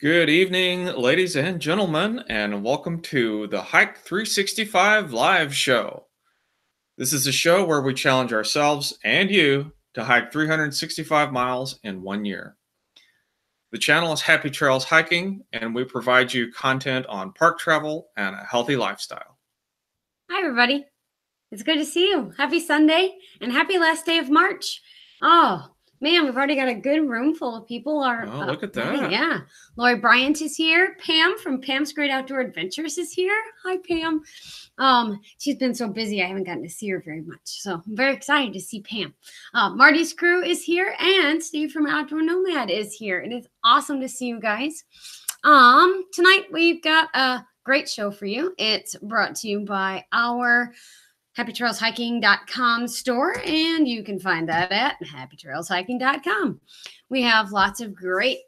Good evening, ladies and gentlemen, and welcome to the Hike 365 live show. This is a show where we challenge ourselves and you to hike 365 miles in 1 year. The channel is Happy Trails Hiking, and we provide you content on park travel and a healthy lifestyle. Hi, everybody. It's good to see you. Happy Sunday and happy last day of March. Oh, man, we've already got a good room full of people. Look at that. Yeah. Lori Bryant is here. Pam from Pam's Great Outdoor Adventures is here. Hi, Pam. She's been so busy, I haven't gotten to see her very much. So I'm very excited to see Pam. Marty's crew is here, and Steve from Outdoor Nomad is here. It is awesome to see you guys. Tonight we've got a great show for you. It's brought to you by our happytrailshiking.com store, and you can find that at happytrailshiking.com. We have lots of great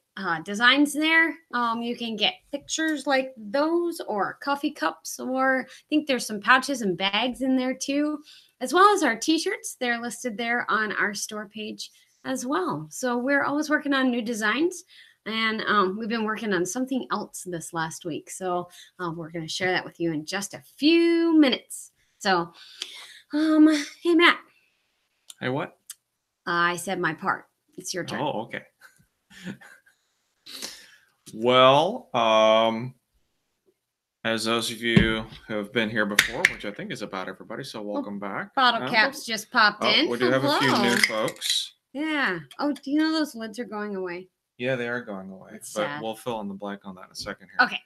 designs there. You can get pictures like those, or coffee cups, or I think there's some pouches and bags in there too, as well as our t-shirts. They're listed there on our store page as well. So we're always working on new designs, and we've been working on something else this last week. So we're going to share that with you in just a few minutes. So, hey, Matt. Hey, what? I said my part. It's your turn. Oh, okay. Well, as those of you who have been here before, which I think is about everybody, so welcome back. Bottle caps just popped in. We do have a few new folks. Yeah. Oh, do you know those lids are going away? Yeah, they are going away. That's but sad. We'll fill in the blank on that in a second here. Okay.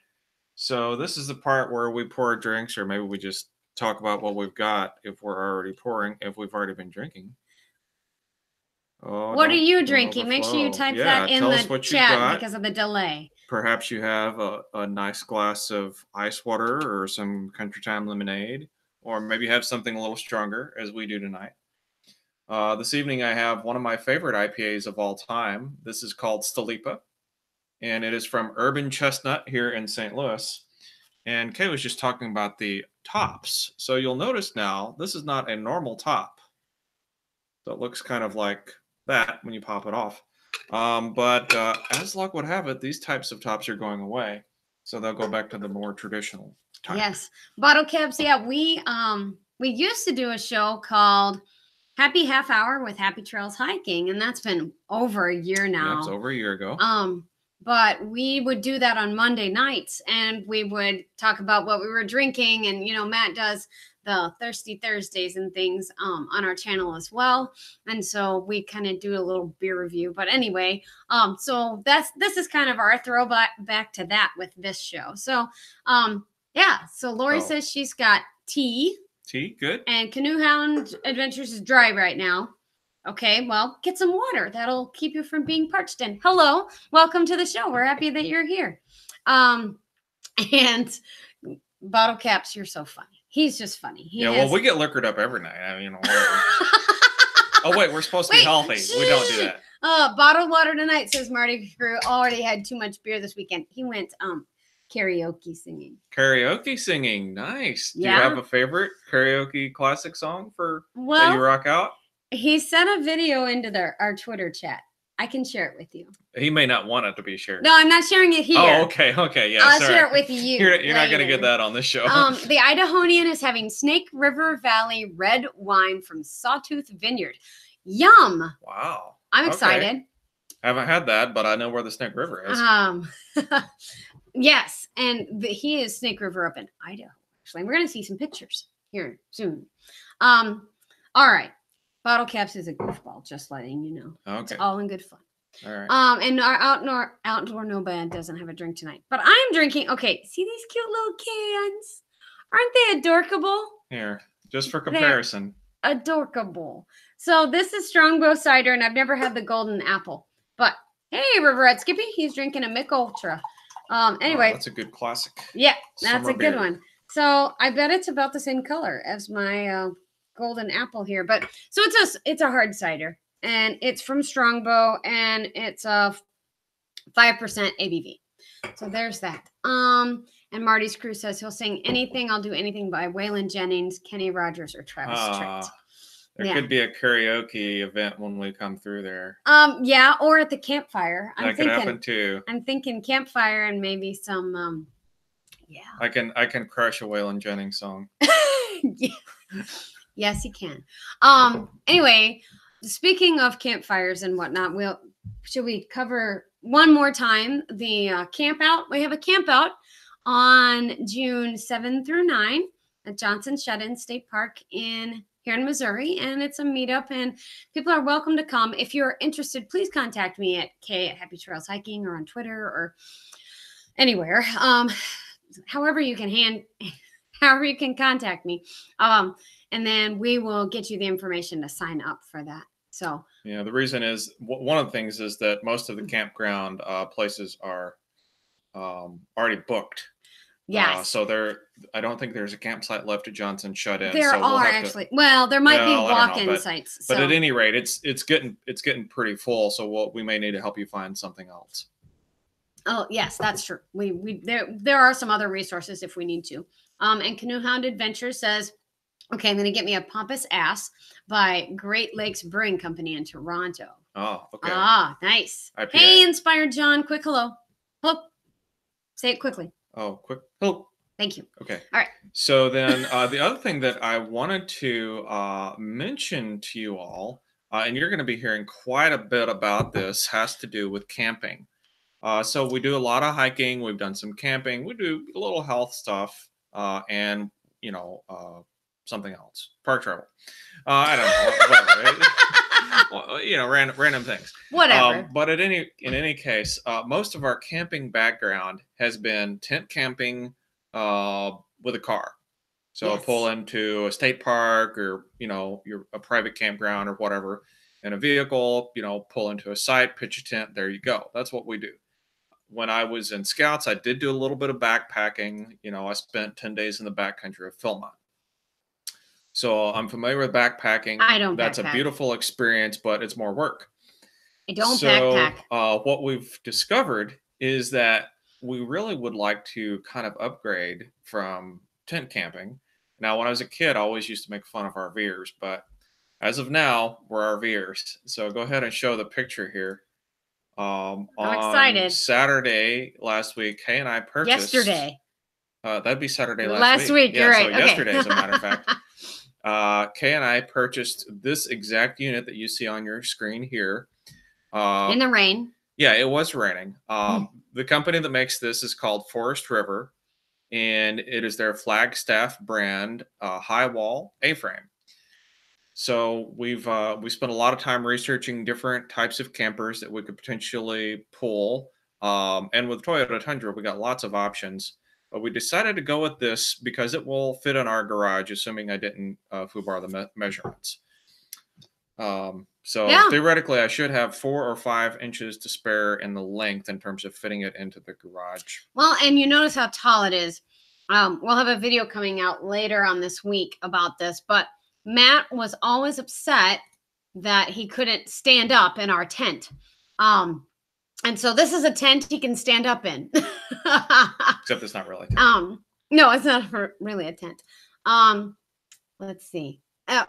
So this is the part where we pour drinks, or maybe we just talk about what we've got if we're already pouring, if we've already been drinking. Oh, what are you drinking? Make sure you type that in the chat because of the delay. Perhaps you have a nice glass of ice water or some Country Time lemonade, or maybe have something a little stronger, as we do tonight. This evening I have one of my favorite IPAs of all time. This is called Stalipa, and it is from Urban Chestnut here in St. Louis. And Kay was just talking about the tops. So you'll notice now, this is not a normal top. So it looks kind of like that when you pop it off. But as luck would have it, these types of tops are going away. So they'll go back to the more traditional type. Yes. Bottle caps. Yeah, we used to do a show called Happy Half Hour with Happy Trails Hiking, and that's been over a year now. Yeah, it's over a year ago. But we would do that on Monday nights, and we would talk about what we were drinking. And, you know, Matt does the Thirsty Thursdays and things on our channel as well. And so we kind of do a little beer review. But anyway, so this is kind of our throwback back to that with this show. So, yeah. So Lori says she's got tea. Tea, good. And Canoe Hound Adventures is dry right now. Okay, well, get some water. That'll keep you from being parched. And hello, welcome to the show. We're happy that you're here. And Bottle Caps, you're so funny. He's just funny. Well, we get liquored up every night. I mean, oh, wait, we're supposed to be healthy. We don't do that. Bottled water tonight, says Marty Crew. Already had too much beer this weekend. He went karaoke singing. Karaoke singing. Nice. Do you have a favorite karaoke classic song that you rock out? He sent a video into our Twitter chat. I can share it with you. He may not want it to be shared. No, I'm not sharing it here. Oh, okay, yeah. I'll share it with you. You're not going to get that on this show. The Idahonian is having Snake River Valley red wine from Sawtooth Vineyard. Yum! Wow. I'm excited. I haven't had that, but I know where the Snake River is. Yes, and he is Snake River up in Idaho. Actually, we're going to see some pictures here soon. All right. Bottle Caps is a goofball, just letting you know. Okay. It's all in good fun. All right. And our outdoor Nomad doesn't have a drink tonight. But I'm drinking. Okay, see these cute little cans? Aren't they adorable? Here, just for comparison. They're adorable. So this is Strongbow cider, and I've never had the golden apple. But hey, Riverette Skippy, he's drinking a Mick Ultra. Anyway. That's a good classic. Yeah, that's a good one. So I bet it's about the same color as my golden apple here, but so it's a hard cider, and it's from Strongbow, and it's a 5% ABV. So there's that. And Marty's Crew says he'll sing Anything, I'll Do Anything by Waylon Jennings, Kenny Rogers, or Travis Tritt. There Yeah. could be a karaoke event when we come through there. Yeah, or at the campfire. That could happen too. I'm thinking campfire and maybe some yeah. I can crush a Waylon Jennings song. Yeah. Yes, you can. Anyway, speaking of campfires and whatnot, should we cover one more time the camp out? We have a camp out on June 7 through 9 at Johnson Shut-in State Park here in Missouri, and it's a meetup, and people are welcome to come. If you're interested, please contact me at Happy Trails Hiking or on Twitter or anywhere. However you can contact me. And then we will get you the information to sign up for that. So yeah, the reason is one of the things is that most of the campground places are already booked. Yes. So I don't think there's a campsite left at Johnson Shut-in. There so are actually. Well, there might be walk-in sites. But at any rate, it's getting pretty full. So we may need to help you find something else. Oh yes, that's true. There are some other resources if we need to. And Canoe Hound Adventure says, okay, I'm going to get me a Pompous Ass by Great Lakes Brewing Company in Toronto. Oh, okay. Ah, nice. IPA. Hey, Inspired John, quick hello. Hello. Say it quickly. Oh, quick. Hello. Thank you. Okay. All right. So then the other thing that I wanted to mention to you all, and you're going to be hearing quite a bit about this, has to do with camping. So we do a lot of hiking. We've done some camping. We do a little health stuff and, something else. Park travel. I don't know. Whatever, right? random things. Whatever. But in any case, most of our camping background has been tent camping with a car. So Yes. pull into a state park or, a private campground or whatever in a vehicle, pull into a site, pitch a tent. There you go. That's what we do. When I was in Scouts, I did do a little bit of backpacking. I spent 10 days in the backcountry of Philmont. So I'm familiar with backpacking. I don't That's backpack. a beautiful experience, but it's more work. I don't backpack. What we've discovered is that we really would like to kind of upgrade from tent camping. Now, when I was a kid, I always used to make fun of RVers, but as of now, we're RVers. So go ahead and show the picture here. I'm excited. Saturday last week, Kay and I purchased. Yesterday. That'd be Saturday last week. Yeah, you're right. So okay. yesterday, as a matter of fact. Kay and I purchased this exact unit that you see on your screen here. In the rain. Yeah, it was raining. The company that makes this is called Forest River, and it is their Flagstaff brand high wall A-frame. So we spent a lot of time researching different types of campers that we could potentially pull. And with Toyota Tundra, we got lots of options. But we decided to go with this because it will fit in our garage, assuming I didn't FUBAR the measurements. Theoretically, I should have 4 or 5 inches to spare in the length in terms of fitting it into the garage. Well, and you notice how tall it is. We'll have a video coming out later on this week about this, but Matt was always upset that he couldn't stand up in our tent. And so this is a tent he can stand up in. Except it's not really a tent. No, it's not really a tent. Let's see.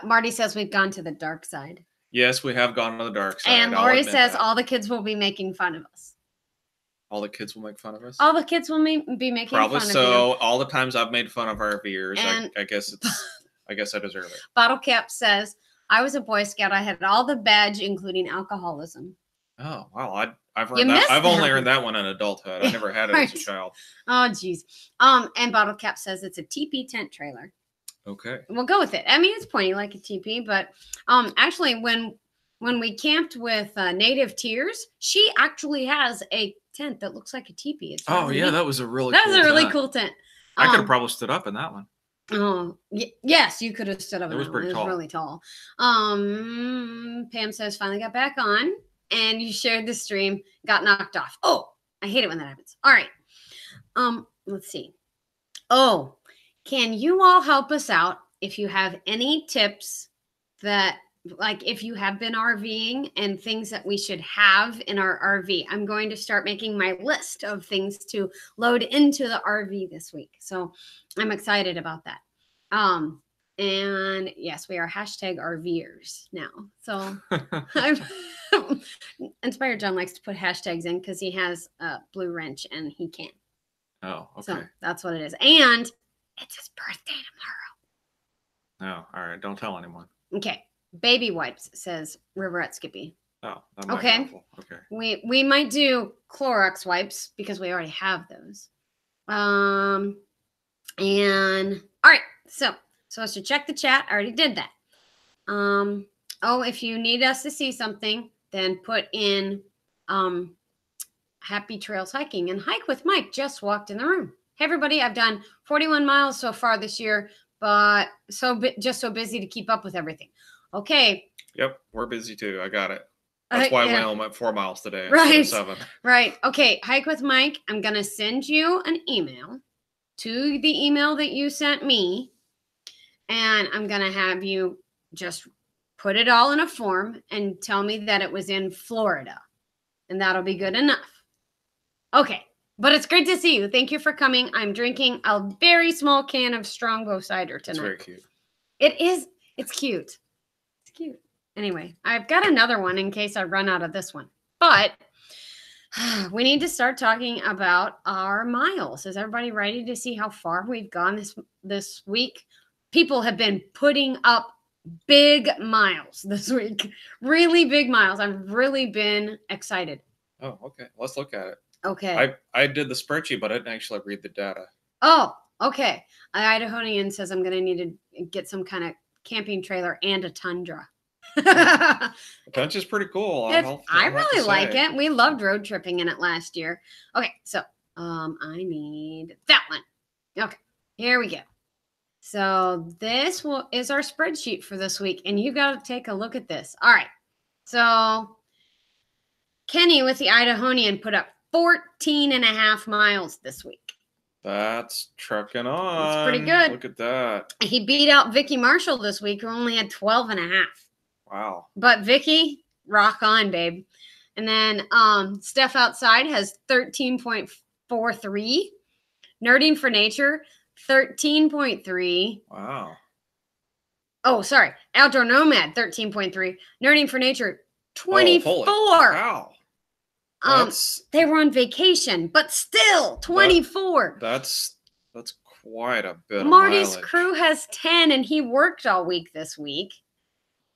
Marty says we've gone to the dark side. Yes, we have gone to the dark side. And Lori says all the kids will be making fun of us. All the kids will make fun of us? All the kids will be making Probably fun of you. So. All the times I've made fun of RVers, And I guess I deserve it. Bottle Cap says, I was a Boy Scout. I had all the badge, including alcoholism. Oh, wow. I've earned that. I've only earned that one in adulthood. I never had it as a child. Oh, geez. And Bottle Cap says it's a teepee tent trailer. Okay. We'll go with it. I mean, it's pointy like a teepee, but actually, when we camped with Native Tears, she actually has a tent that looks like a teepee. It's really neat. That was a really cool tent. I could have probably stood up in that one. Oh, yes, you could have stood up. It was pretty tall. It was really tall. Pam says, finally got back on, and you shared the stream, got knocked off. Oh, I hate it when that happens. All right. Let's see. Oh, can you all help us out if you have any tips that, like, if you have been RVing and things that we should have in our RV? I'm going to start making my list of things to load into the RV this week. So I'm excited about that. And yes, we are hashtag RVers now. So I'm Inspired John likes to put hashtags in because he has a blue wrench and he can. Oh, okay. So that's what it is. And it's his birthday tomorrow. Oh, all right. Don't tell anyone. Okay. Baby wipes, says Riverette Skippy. Oh, that might Okay. be helpful. Okay. We might do Clorox wipes because we already have those. And all right, so I should check the chat. I already did that. If you need us to see something, then put in Happy Trails Hiking, and Hike with Mike just walked in the room. Hey everybody, I've done 41 miles so far this year, but just so busy to keep up with everything. Okay. Yep, we're busy too. I got it. That's why we only went 4 miles today right. instead of 7. Right. Okay, Hike with Mike, I'm going to send you an email to the email that you sent me, and I'm going to have you just put it all in a form and tell me that it was in Florida, and that'll be good enough. Okay, but it's great to see you. Thank you for coming. I'm drinking a very small can of Strongbow cider tonight. It's very cute. It is. It's cute. It's cute. Anyway, I've got another one in case I run out of this one. But we need to start talking about our miles. Is everybody ready to see how far we've gone this week? People have been putting up big miles this week. Really big miles. I've really been excited. Oh, okay. Let's look at it. Okay. I did the spreadsheet, but I didn't actually read the data. Oh, okay. Idahonian says I'm going to need to get some kind of camping trailer and a Tundra. The Tundra is pretty cool. I really like it. We loved road tripping in it last year. Okay, so I need that one. Okay, here we go. So this is our spreadsheet for this week, and you got to take a look at this. All right, so Kenny with the Idahonian put up 14.5 miles this week. That's trucking on. That's pretty good. Look at that. He beat out Vicky Marshall this week, who only had 12.5. Wow. But Vicky, rock on, babe. And then Steph Outside has 13.43. Nerding for Nature, 13.3. Wow. Oh, sorry. Outdoor Nomad, 13.3. Nerding for Nature, 24. Wow. They were on vacation, but still 24. That's quite a bit. Marty's crew has 10, and he worked all week this week.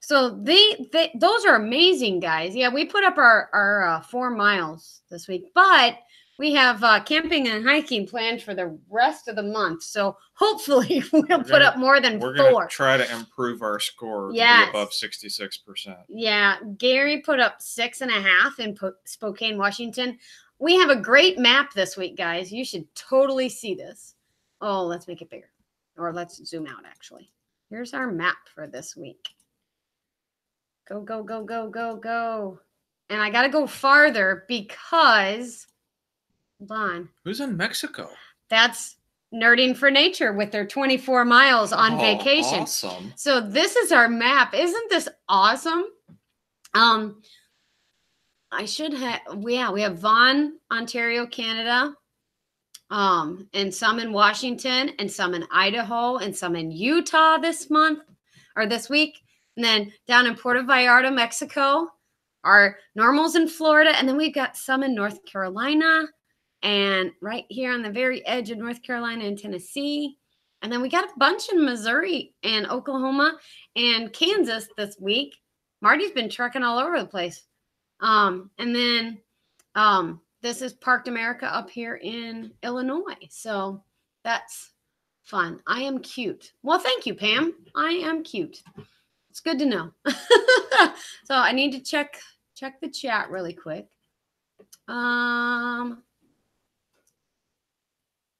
So those are amazing, guys. Yeah, we put up our 4 miles this week, but we have camping and hiking planned for the rest of the month. So hopefully we'll put up more than 4. We're going to try to improve our score to be above 66%. Yeah, Gary put up 6.5 in Spokane, Washington. We have a great map this week, guys. You should totally see this. Oh, let's make it bigger. Or let's zoom out, actually. Here's our map for this week. Go, go, go, go, go, go. And I got to go farther because, hold on. Who's in Mexico? That's Nerding for Nature with their 24 miles on vacation. Awesome. So this is our map. Isn't this awesome? We have Vaughan, Ontario, Canada, and some in Washington, and some in Idaho, and some in Utah this month or this week. And then down in Puerto Vallarta, Mexico, our normals in Florida. And then we've got some in North Carolina and right here on the very edge of North Carolina and Tennessee. And then we got a bunch in Missouri and Oklahoma and Kansas this week. Marty's been trucking all over the place. And then this is Parked America up here in Illinois. So that's fun. I am cute. Well, thank you, Pam. I am cute. It's good to know. So I need to check the chat really quick. I'm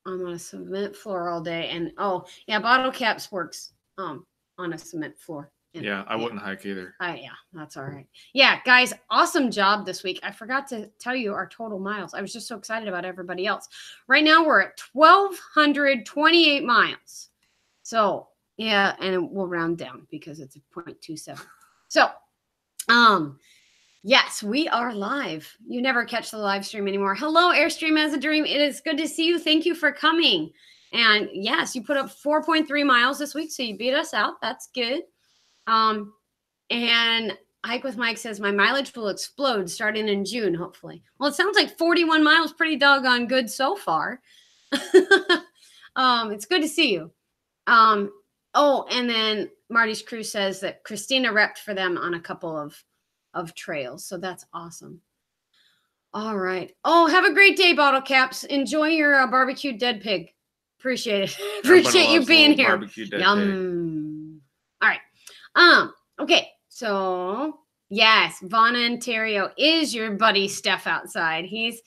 on a cement floor all day, and Bottle Caps works on a cement floor. Yeah, I wouldn't hike either. Yeah, that's all right. Yeah, guys, awesome job this week. I forgot to tell you our total miles. I was just so excited about everybody else. Right now we're at 1,228 miles. So yeah, and we'll round down because it's a 0.27. So, yes, we are live. You never catch the live stream anymore. Hello, Airstream as a Dream. It is good to see you. Thank you for coming. And yes, you put up 4.3 miles this week, so you beat us out. That's good. And Hike with Mike says my mileage will explode starting in June, hopefully. Well, it sounds like 41 miles, pretty doggone good so far. It's good to see you. Oh, and then Marty's Crew says that Christina repped for them on a couple of trails, so that's awesome. All right. Oh, have a great day, Bottle Caps. Enjoy your barbecued dead pig. Appreciate it. Appreciate you being here. Yum. All right. Okay. So yes, Vaughn Ontario is your buddy Steph outside. He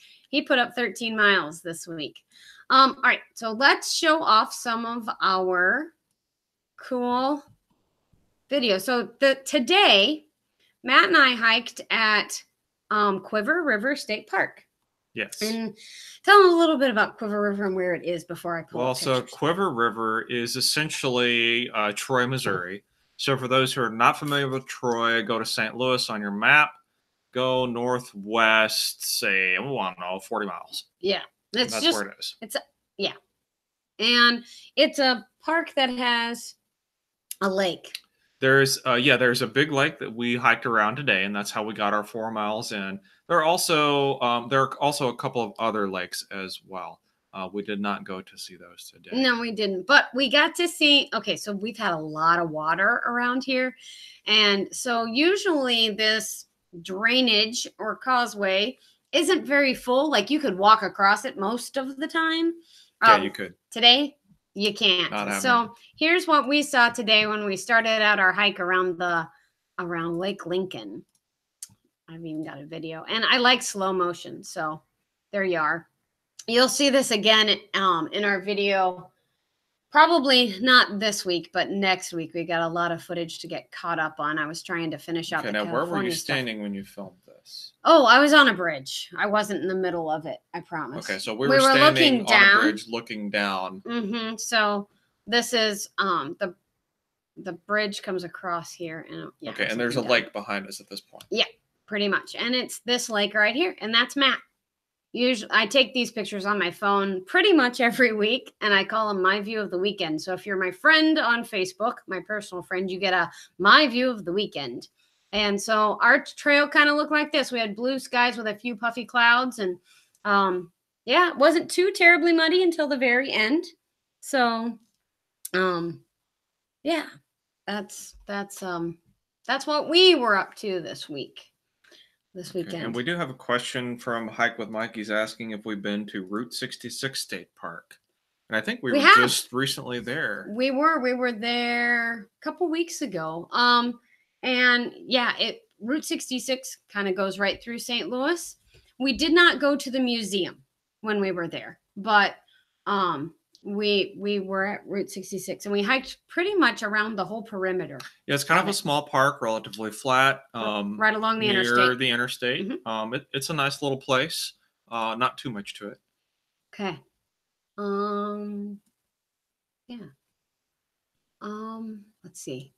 put up 13 miles this week. All right. So let's show off some of our cool videos. So today, Matt and I hiked at Quiver River State Park. Yes. And tell them a little bit about Quiver River and where it is before I pull up pictures. So Quiver River is essentially Troy, Missouri. So for those who are not familiar with Troy, go to St. Louis on your map, go northwest, say, I don't know, 40 miles. Yeah. That's where it is. Yeah. And it's a park that has a lake. There's a big lake that we hiked around today, and that's how we got our 4 miles in. There are also a couple of other lakes as well. We did not go to see those today. No, we didn't. But we got to see, okay, so we've had a lot of water around here. And so usually this drainage or causeway isn't very full. Like you could walk across it most of the time. Yeah, you could. Today, you can't. So here's what we saw today when we started out our hike around Lake Lincoln. I've even got a video, and I like slow motion. So there you are. You'll see this again in our video. Probably not this week, but next week. We got a lot of footage to get caught up on. I was trying to finish out the California where were you stuff. standing when you filmed this? Oh, I was on a bridge. I wasn't in the middle of it, I promise. Okay, so we were standing on a bridge looking down. Mm-hmm. So this is the bridge comes across here. And, yeah, okay, and there's a lake behind us at this point. Yeah, pretty much. And it's this lake right here, and that's Matt. Usually, I take these pictures on my phone pretty much every week, and I call them my view of the weekend. So if you're my friend on Facebook, my personal friend, you get a my view of the weekend. And so our trail kind of looked like this. We had blue skies with a few puffy clouds, and yeah, it wasn't too terribly muddy until the very end. So yeah, that's what we were up to this weekend. Okay, and we do have a question from Hike with Mike. He's asking if we've been to Route 66 State Park. And I think we were just recently there. We were there a couple weeks ago. And yeah, Route 66 kind of goes right through St. Louis. We did not go to the museum when we were there, but we were at Route 66 and we hiked pretty much around the whole perimeter. Yeah, it's kind of a small park, relatively flat. Right along the interstate. Near the interstate. Mm-hmm. It's a nice little place. Not too much to it. Okay. Yeah. Let's see.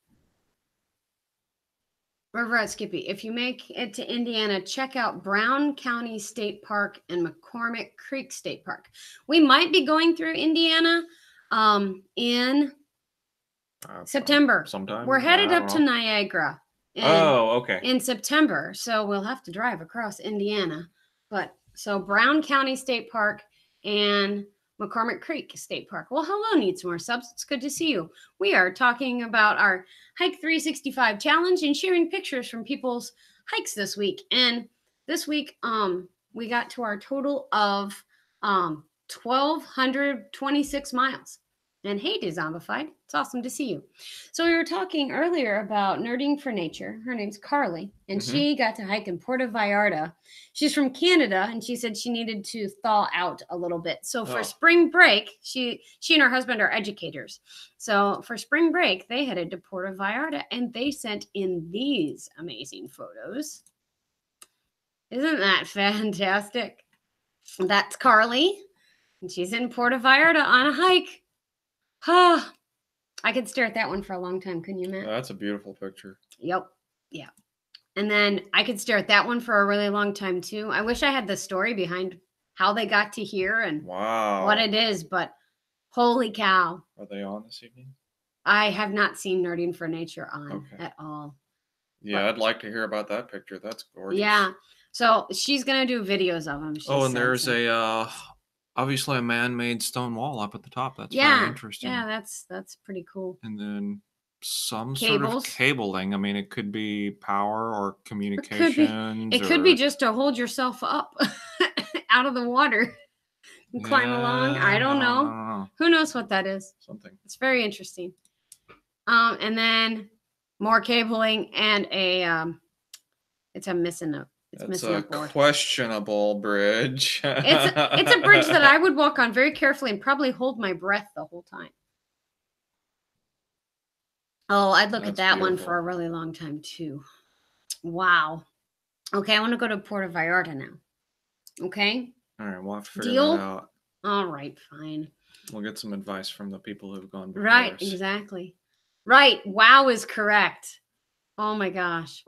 River at Skippy. If you make it to Indiana, check out Brown County State Park and McCormick Creek State Park. We might be going through Indiana in September. Sometime. We're headed up to Niagara. Okay. In September. So we'll have to drive across Indiana. But so Brown County State Park and McCormick Creek State Park. Well, hello, Need Some More Subs. It's good to see you. We are talking about our Hike 365 challenge and sharing pictures from people's hikes this week. And this week, we got to our total of 1,226 miles. And hey, Dezombified, it's awesome to see you. So we were talking earlier about Nerding for Nature. Her name's Carly, and she got to hike in Puerto Vallarta. She's from Canada, and she said she needed to thaw out a little bit. So for spring break, she and her husband are educators. So for spring break, they headed to Puerto Vallarta, and they sent in these amazing photos. Isn't that fantastic? That's Carly, and she's in Puerto Vallarta on a hike. I could stare at that one for a long time, couldn't you, Matt? That's a beautiful picture. Yep. Yeah. And then I could stare at that one for a really long time, too. I wish I had the story behind how they got to here and what it is, but Holy cow. Are they on this evening? I have not seen Nerding for Nature on Okay. at all. Yeah, I'd like to hear about that picture. That's gorgeous. Yeah. So she's going to do videos of them. Oh, and there's a obviously a man-made stone wall up at the top. That's very interesting. Yeah, that's pretty cool. And then some Cables. sort of cabling. I mean, it could be power or communications. It could be just to hold yourself up out of the water and climb along. I don't know. Who knows what that is? Something. It's very interesting. And then more cabling and it's a missing a. It's missing a board. Questionable bridge. It's a bridge that I would walk on very carefully and probably hold my breath the whole time. Oh, I'd look at that one for a really long time too. Wow. Okay, I want to go to Puerto Vallarta now. Okay. All right, we'll have to figure that out. All right, fine. We'll get some advice from the people who've gone before Right, us. exactly. Right. Wow is correct. Oh my gosh.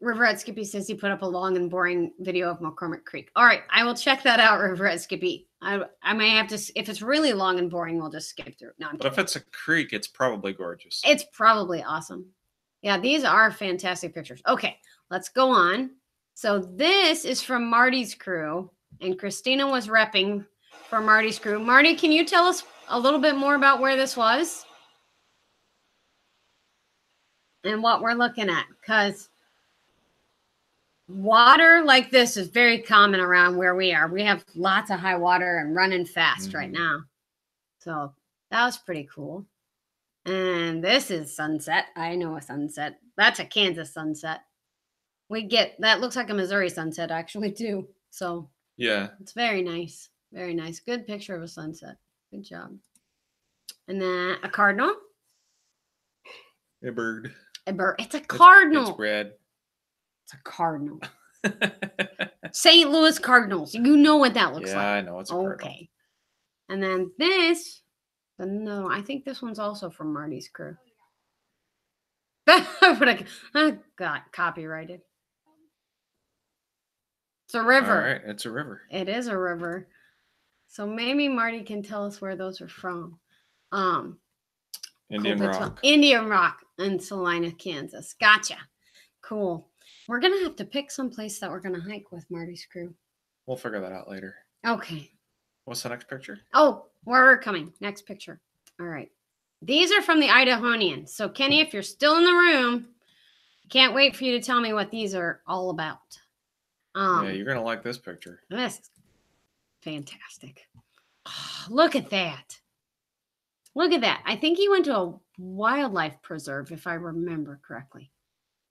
Riverette Skippy says he put up a long and boring video of McCormick Creek. All right, I will check that out, Riverette Skippy. I may have to, if it's really long and boring, we'll just skip through. No, but if it's a creek, it's probably gorgeous. It's probably awesome. Yeah, these are fantastic pictures. Okay, let's go on. So this is from Marty's crew, and Christina was repping for Marty's crew. Marty, can you tell us a little bit more about where this was and what we're looking at? Because water like this is very common around where we are. We have lots of high water and running fast right now. So that was pretty cool. And this is sunset. I know a sunset. That's a Kansas sunset. We get, that looks like a Missouri sunset actually too. So yeah, it's very nice. Very nice. Good picture of a sunset. Good job. And then a cardinal. A bird. A bird. It's a cardinal. It's red. It's a cardinal. St. Louis Cardinals. You know what that looks like. Yeah, I know. It's a cardinal. Okay. And then this. No, I think this one's also from Marty's crew. I got copyrighted. It's a river. All right, it's a river. It is a river. So maybe Marty can tell us where those are from. Indian Rock. Indian Rock in Salina, Kansas. Gotcha. Cool. We're going to have to pick some place that we're going to hike with Marty's crew. We'll figure that out later. Okay. What's the next picture? Oh, we're coming. Next picture. All right. These are from the Idahoanian. So, Kenny, if you're still in the room, can't wait for you to tell me what these are all about. Yeah, you're going to like this picture. This is fantastic. Oh, look at that. Look at that. I think he went to a wildlife preserve, if I remember correctly.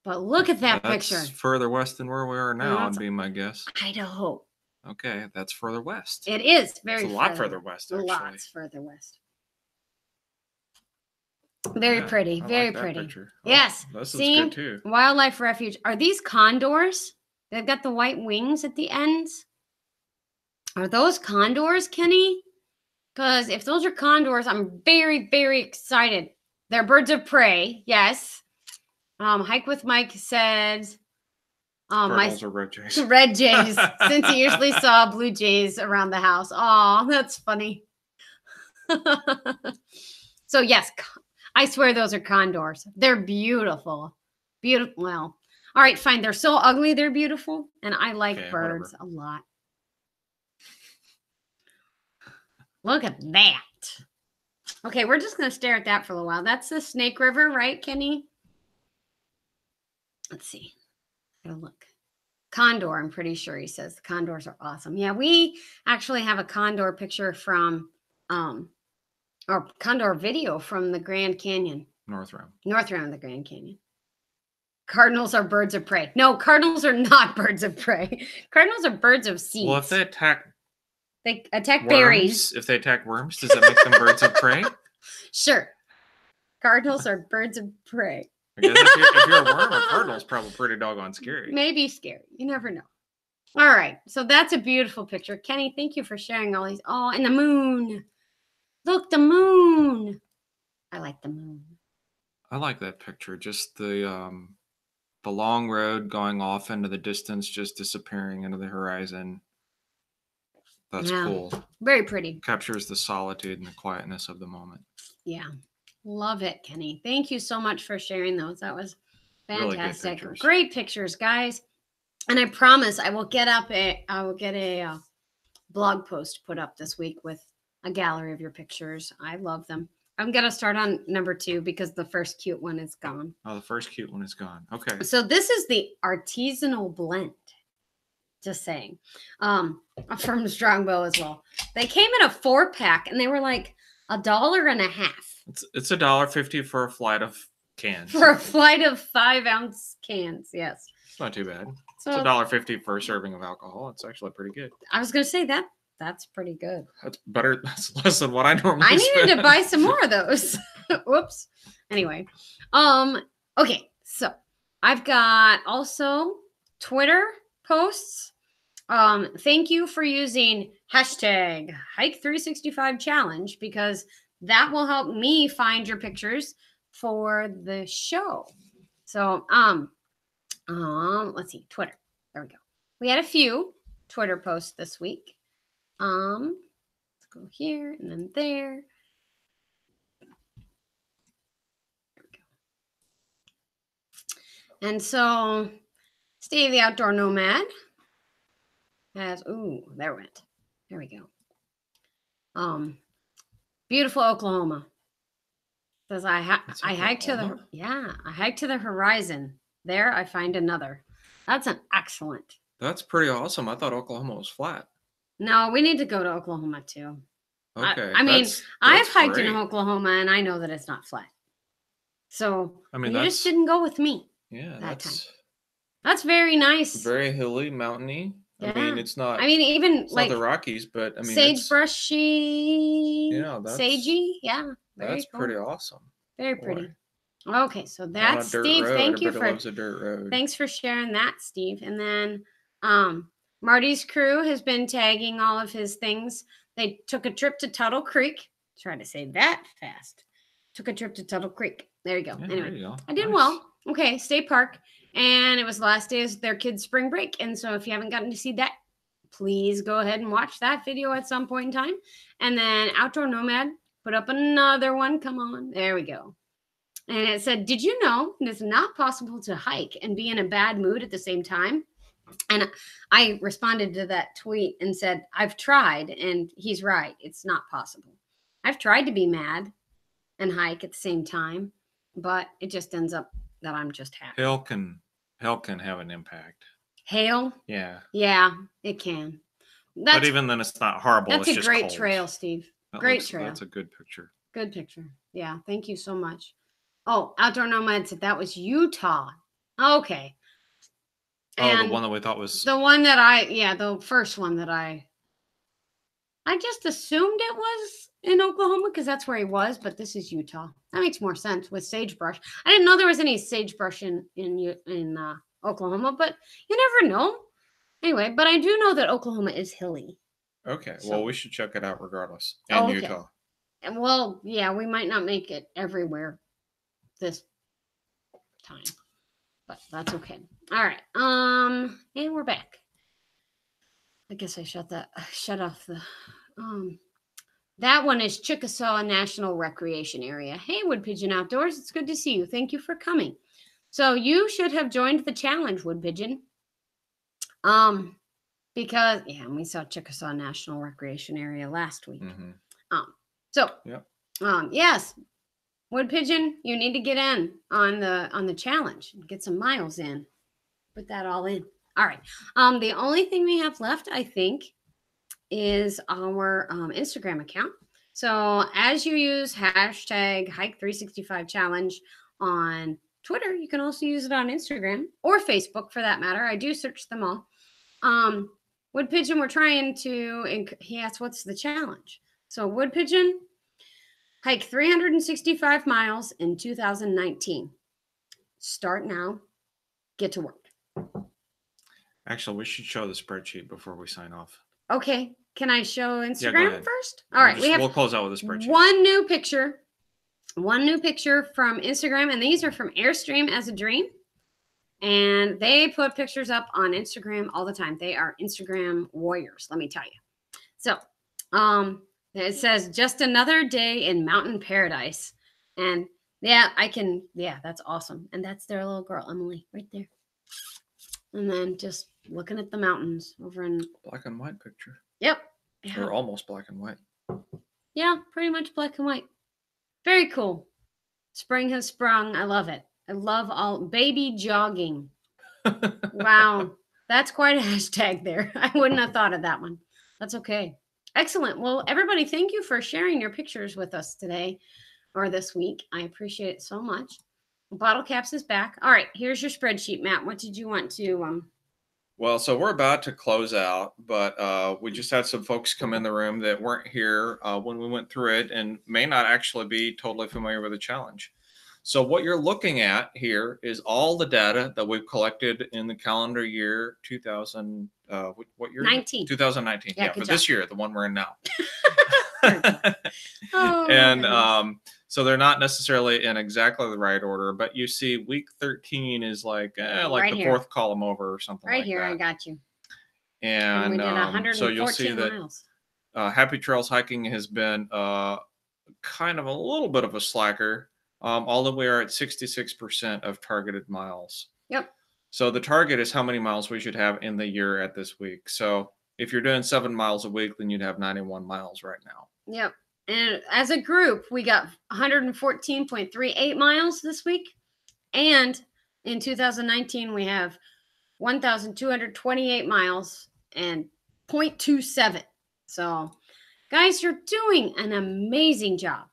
But look at that picture. That's further west than where we are now, would be my guess. Idaho. Okay, that's further west. It is very It's a lot further west, actually. Lots further west. Very pretty. Very pretty. Picture. Yes. Oh, this is good too. Wildlife refuge. Are these condors? They've got the white wings at the ends. Are those condors, Kenny? Because if those are condors, I'm very, very excited. They're birds of prey. Yes. Hike with Mike said. Cardinals are red jays. Red jays, since he usually saw blue jays around the house. Oh, that's funny. So yes, I swear those are condors. They're beautiful. Beautiful. Well, all right, fine. They're so ugly, they're beautiful. And I like birds a lot. Look at that. Okay, we're just going to stare at that for a while. That's the Snake River, right, Kenny? Let's see. Gotta look. Condor, I'm pretty sure he says the condors are awesome. Yeah, we actually have a condor picture from, or condor video from the Grand Canyon. North Rim of the Grand Canyon. Cardinals are birds of prey. No, cardinals are not birds of prey. Cardinals are birds of seeds. Well, if they attack worms, berries. If they attack worms, does that make them birds of prey? Sure. Cardinals are birds of prey. I guess if you're a worm, a cardinal's probably pretty doggone scary. Maybe scary. You never know. All right. So that's a beautiful picture. Kenny, thank you for sharing all these. Oh, and the moon. Look, the moon. I like the moon. I like that picture. Just the long road going off into the distance, just disappearing into the horizon. That's Yeah. cool. Very pretty. Captures the solitude and the quietness of the moment. Yeah. Love it, Kenny. Thank you so much for sharing those. That was Really good fantastic. pictures. Great pictures, guys. And I promise I will get a blog post put up this week with a gallery of your pictures. I love them. I'm going to start on number 2 because the first cute one is gone. Oh, the first cute one is gone. Okay. So this is the artisanal blend. Just saying. From Strongbow as well. They came in a 4-pack and they were like $1.50. It's $1.50 for a flight of cans. For a flight of 5-ounce cans, yes. It's not too bad. So It's $1.50 for a serving of alcohol. It's actually pretty good. I was going to say that's pretty good. That's better. That's less than what I normally I needed spend. to buy some more of those. Whoops. Anyway, okay. So I've got also Twitter posts. Thank you for using hashtag Hike365Challenge because that will help me find your pictures for the show. So, let's see, Twitter. There we go. We had a few Twitter posts this week. Let's go here and then there. There we go. And so, Steve the Outdoor Nomad has, there went. There we go. Beautiful Oklahoma. Says I hiked to the horizon. There I find another. That's an excellent. That's pretty awesome. I thought Oklahoma was flat. No, we need to go to Oklahoma too. Okay. I mean, I've hiked great. in Oklahoma and I know that it's not flat. So I mean, you just didn't go with me. Yeah, that that's That's very nice. very hilly, mountainy. Yeah. I mean, it's not. I mean, even it's like not the Rockies, but I mean, sagebrushy. Yeah, that's- sagey. Yeah, that's cool. pretty awesome. Very Boy. pretty. Okay, so On a that's dirt Steve. road. Thank you Everybody for loves a dirt road. thanks for sharing that, Steve. And then Marty's crew has been tagging all of his things. They took a trip to Tuttle Creek. Try to say that fast. Took a trip to Tuttle Creek. There you go. Yeah, Anyway, there you go. I did Nice. well. Okay, State Park. And it was the last day of their kids' spring break. And so if you haven't gotten to see that, please go ahead and watch that video at some point in time. And then Outdoor Nomad put up another one. Come on. There we go. And it said, did you know it's not possible to hike and be in a bad mood at the same time? And I responded to that tweet and said, I've tried, and he's right. It's not possible. I've tried to be mad and hike at the same time, but it just ends up that I'm just happy. Hell can have an impact. Hail? Yeah. Yeah, it can. But even then, it's not horrible. That's it's a just great cold. trail, Steve. That Great looks- trail. That's a good picture. Good picture. Yeah, thank you so much. Oh, Outdoor Nomad said that was Utah. Okay. Oh, the one that we thought was. The one that the first one that I just assumed it was in Oklahoma because that's where he was, but this is Utah. That makes more sense with sagebrush. I didn't know there was any sagebrush in Oklahoma, but you never know. Anyway, but I do know that Oklahoma is hilly. Okay. So- Well, we should check it out regardless. Oh, In okay. Utah. And well, yeah, we might not make it everywhere this time, but that's okay. All right. And we're back. I guess I shut off the that one is Chickasaw National Recreation Area. Hey, Wood Pigeon Outdoors, it's good to see you. Thank you for coming. So you should have joined the challenge, Wood Pigeon. Because we saw Chickasaw National Recreation Area last week. Mm-hmm. So, Yep. Yes, Wood Pigeon, you need to get in on the challenge. Get some miles in. Put that all in. All right. The only thing we have left, I think, is our Instagram account. So as you use hashtag Hike365Challenge on Twitter, you can also use it on Instagram or Facebook for that matter. I do search them all. Wood Pigeon, we're trying to, he asked, what's the challenge? So Wood Pigeon, hike 365 miles in 2019. Start now. Get to work. Actually, we should show the spreadsheet before we sign off. Okay. Can I show go Instagram ahead. first? All right. We'll close out with a spreadsheet. One new picture from Instagram, and these are from Airstream as a Dream. And they put pictures up on Instagram all the time. They are Instagram warriors, let me tell you. So, it says just another day in mountain paradise. And yeah, that's awesome. And that's their little girl, Emily, right there. And then just looking at the mountains over in. Black and white picture. Yep. Yeah. Or almost black and white. Yeah, pretty much black and white. Very cool. Spring has sprung. I love it. I love all baby jogging. Wow. That's quite a hashtag there. I wouldn't have thought of that one. That's okay. Excellent. Well, everybody, thank you for sharing your pictures with us today or this week. I appreciate it so much. Bottle Caps is back. All right, here's your spreadsheet, Matt. What did you want to Well, so we're about to close out, but we just had some folks come in the room that weren't here when we went through it and may not actually be totally familiar with the challenge. So what you're looking at here is all the data that we've collected in the calendar year 2000. What year? 19. 2019. Yeah, for this year, the one we're in now. And so they're not necessarily in exactly the right order, but you see week 13 is like right the here. fourth column over or something right like here. that. I got you. And we did 114 so you'll see that miles. Happy Trails Hiking has been kind of a little bit of a slacker. Although we are at 66% of targeted miles. Yep. So the target is how many miles we should have in the year at this week. So if you're doing 7 miles a week, then you'd have 91 miles right now. Yep. And as a group, we got 114.38 miles this week. And in 2019, we have 1,228 miles and 0.27. So, guys, you're doing an amazing job.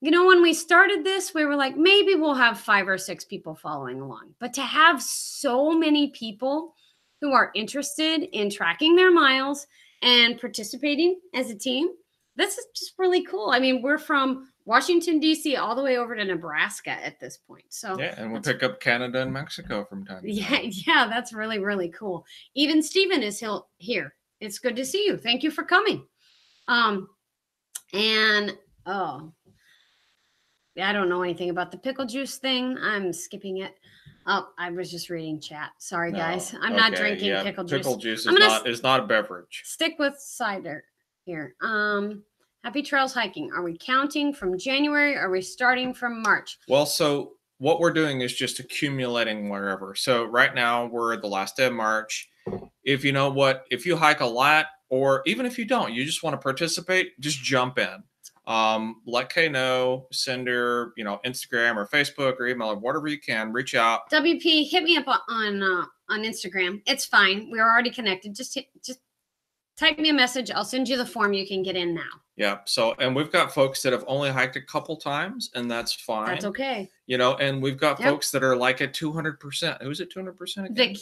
When we started this, we were like, maybe we'll have 5 or 6 people following along. But to have so many people who are interested in tracking their miles and participating as a team, this is just really cool. I mean, we're from Washington, D.C. all the way over to Nebraska at this point. So yeah, and we pick up Canada and Mexico from time to time. Yeah, that's really, really cool. Even Stephen is here. It's good to see you. Thank you for coming. I don't know anything about the pickle juice thing. I'm skipping it. Oh, I was just reading chat. Sorry, guys. I'm not drinking pickle juice. Pickle juice is not a beverage. Stick with cider here. Happy Trails Hiking. Are we counting from January? Or are we starting from March? Well, so what we're doing is just accumulating wherever. So right now we're the last day of March. If you hike a lot, or even if you don't, you just want to participate, just jump in. Let Kay know, send her, Instagram or Facebook or email or whatever you can, reach out. WP, hit me up on Instagram. It's fine. We're already connected. Just type me a message. I'll send you the form. You can get in now. Yeah. So, and we've got folks that have only hiked a couple times, and that's fine. That's okay. And we've got folks that are like at 200%. Who's at 200% again?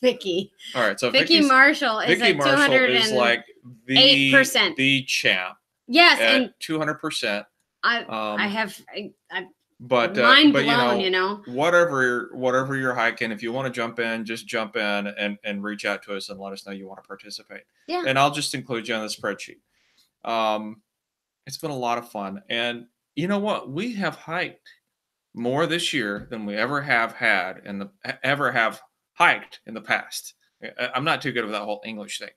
Vicky. All right. So Vicky Marshall is at 200%. Is like the champ. Yes, and 200%. I have but mind blown, whatever you're hiking, if you want to jump in, just jump in and reach out to us and let us know you want to participate. Yeah. And I'll just include you on the spreadsheet. It's been a lot of fun, and you know what? We have hiked more this year than we ever have hiked in the past. I'm not too good with that whole English thing,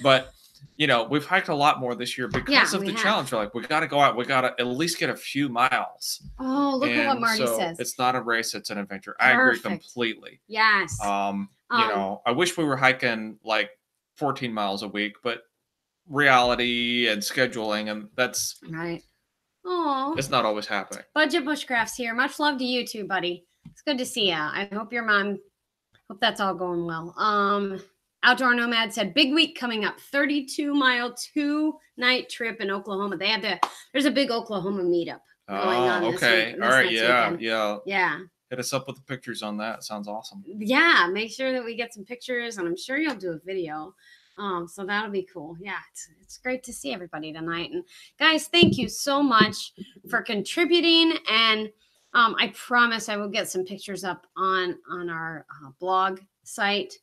but. We've hiked a lot more this year because of the challenge. We're like, we got to go out. We got to at least get a few miles. Oh, look at what Marty says. It's not a race. It's an adventure. Perfect. I agree completely. Yes. I wish we were hiking like 14 miles a week, but reality and scheduling, and that's right. Oh, it's not always happening. Budget Bushcrafts here. Much love to you too, buddy. It's good to see you. I hope your mom. Hope that's all going well. Outdoor Nomad said, big week coming up, 32-mile 2-night trip in Oklahoma. There's a big Oklahoma meetup going on this week. All right. Yeah. Yeah. Hit us up with the pictures on that. Sounds awesome. Yeah. Make sure that we get some pictures, and I'm sure you'll do a video. So that'll be cool. Yeah. It's great to see everybody tonight. And guys, thank you so much for contributing. And I promise I will get some pictures up on our blog site.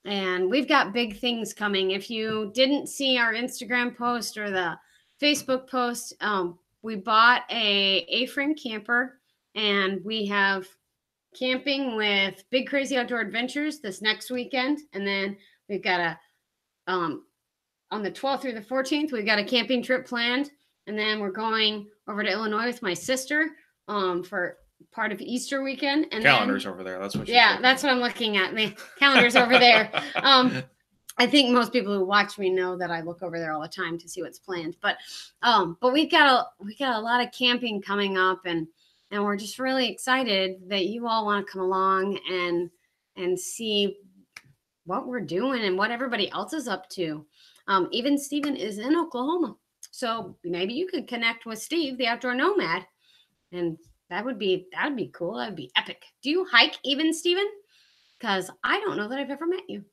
And we've got big things coming. If you didn't see our Instagram post or the Facebook post, we bought a A-frame camper, and we have camping with Big Crazy Outdoor Adventures this next weekend. And then we've got on the 12th through the 14th, we've got a camping trip planned. And then we're going over to Illinois with my sister for part of Easter weekend. And Calendar's over there. That's what. That's what I'm looking at. The calendar's over there. I think most people who watch me know that I look over there all the time to see what's planned. But we got a lot of camping coming up, and we're just really excited that you all want to come along and see what we're doing and what everybody else is up to. Even Steven is in Oklahoma. So maybe you could connect with Steve, the outdoor nomad, and that would be cool. That would be epic. Do you hike even, Steven? Because I don't know that I've ever met you.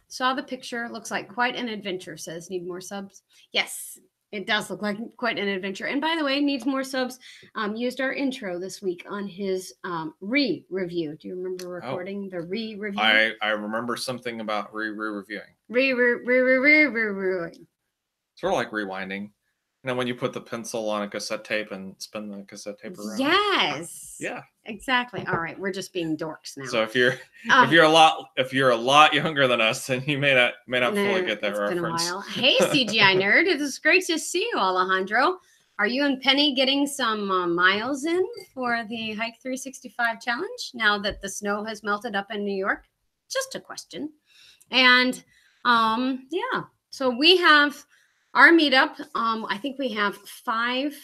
Saw the picture. Looks like quite an adventure, says need more subs. Yes, it does look like quite an adventure. And by the way, needs more subs. Used our intro this week on his re-review. Do you remember recording the re-review? I remember something about re-reviewing. Re-reviewing. Sort of like rewinding. You know, when you put the pencil on a cassette tape and spin the cassette tape around. Yes. Yeah. Exactly. All right, we're just being dorks now. So if you're a lot younger than us, then you may not fully get that it's reference. Been a while. Hey, CGI nerd, it is great to see you, Alejandro. Are you and Penny getting some miles in for the Hike 365 challenge now that the snow has melted up in New York? Just a question. And yeah, so we have our meetup. I think we have 5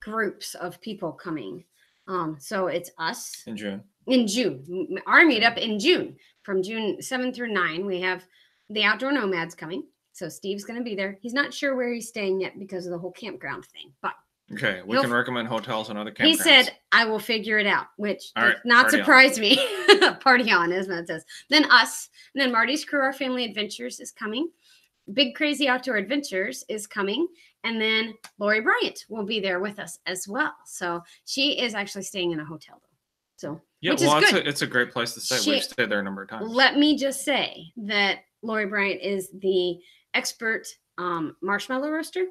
groups of people coming. So it's us in June. Our meetup in June, from June 7 through 9. We have the Outdoor Nomads coming. So Steve's going to be there. He's not sure where he's staying yet because of the whole campground thing, but okay, we can recommend hotels and other campgrounds. He said, I will figure it out, which does not surprise me. Party on, isn't it? It says. Then us, and then Marty's Crew, Our Family Adventures is coming. Big Crazy Outdoor Adventures is coming. And then Lori Bryant will be there with us as well. So she is actually staying in a hotel, though. So yeah, which well, is good. It's a great place to stay. We've stayed there a number of times. Let me just say that Lori Bryant is the expert marshmallow roaster.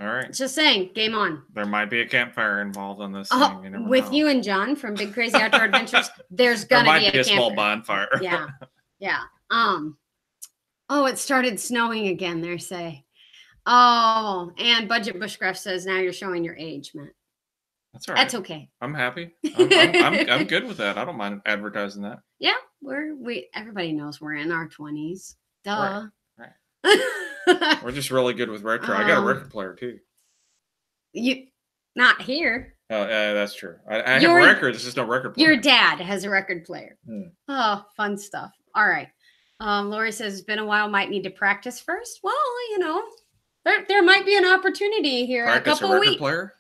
All right. Just saying, game on. There might be a campfire involved in this thing. You never with know. You and John from Big Crazy Outdoor Adventures, there's gonna be a small bonfire. Yeah. Yeah. Oh, it started snowing again, they say. Oh, and Budget Bushcraft says now you're showing your age, Matt. That's all right. That's okay. I'm happy. I'm good with that. I don't mind advertising that. Yeah, everybody knows we're in our 20s. Duh. Right. We're just really good with retro. I got a record player too. You not here. That's true. I have records. There's just no record player. Your dad has a record player. Oh, fun stuff. All right. Lori says it's been a while. Might need to practice first. Well, you know, there might be an opportunity here. Practice a couple weeks. Player?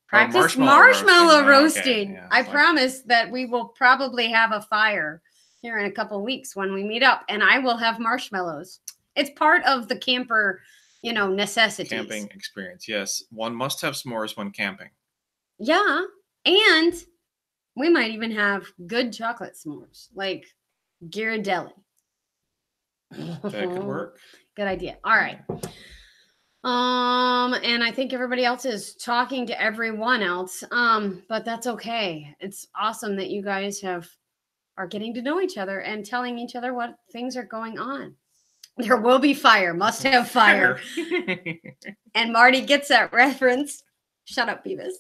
Practice marshmallow roasting. Okay. Yeah, I promise that we will probably have a fire here in a couple weeks when we meet up, and I will have marshmallows. It's part of the camper, necessities. Camping experience. Yes. One must have s'mores when camping. Yeah. And we might even have good chocolate s'mores, like Ghirardelli. That could work. Good idea. All right. And I think everybody else is talking to everyone else. But that's okay. It's awesome that you guys are getting to know each other and telling each other what things are going on. There will be fire. Must have fire. And Marty gets that reference. Shut up, Beavis.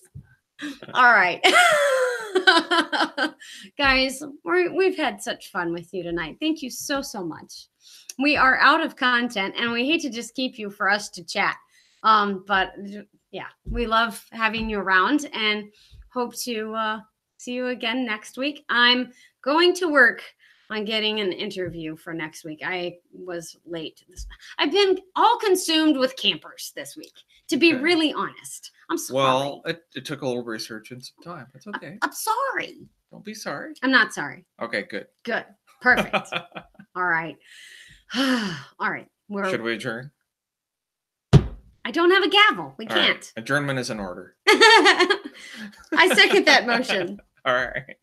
All right. Guys, we've had such fun with you tonight. Thank you so much. We are out of content, and we hate to just keep you for us to chat. But yeah, we love having you around and hope to see you again next week. I'm going to work on getting an interview for next week. I was late. I've been all consumed with campers this week, to be really honest. I'm sorry. Well, it took a little research and some time. That's okay. I'm sorry. Don't be sorry. I'm not sorry. Okay, good. Good. Perfect. All right. All right. Should we adjourn? I don't have a gavel. We can't. Right. Adjournment is in order. I second that motion. All right.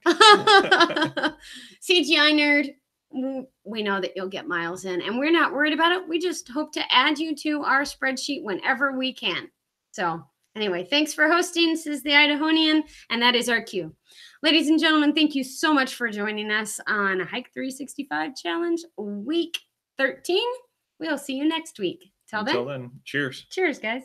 CGI nerd, we know that you'll get miles in, and we're not worried about it. We just hope to add you to our spreadsheet whenever we can. So anyway, thanks for hosting. This is the Idahonian, and that is our cue. Ladies and gentlemen, thank you so much for joining us on Hike 365 Challenge Week 13. We'll see you next week. Till Until then, then, cheers. cheers, guys.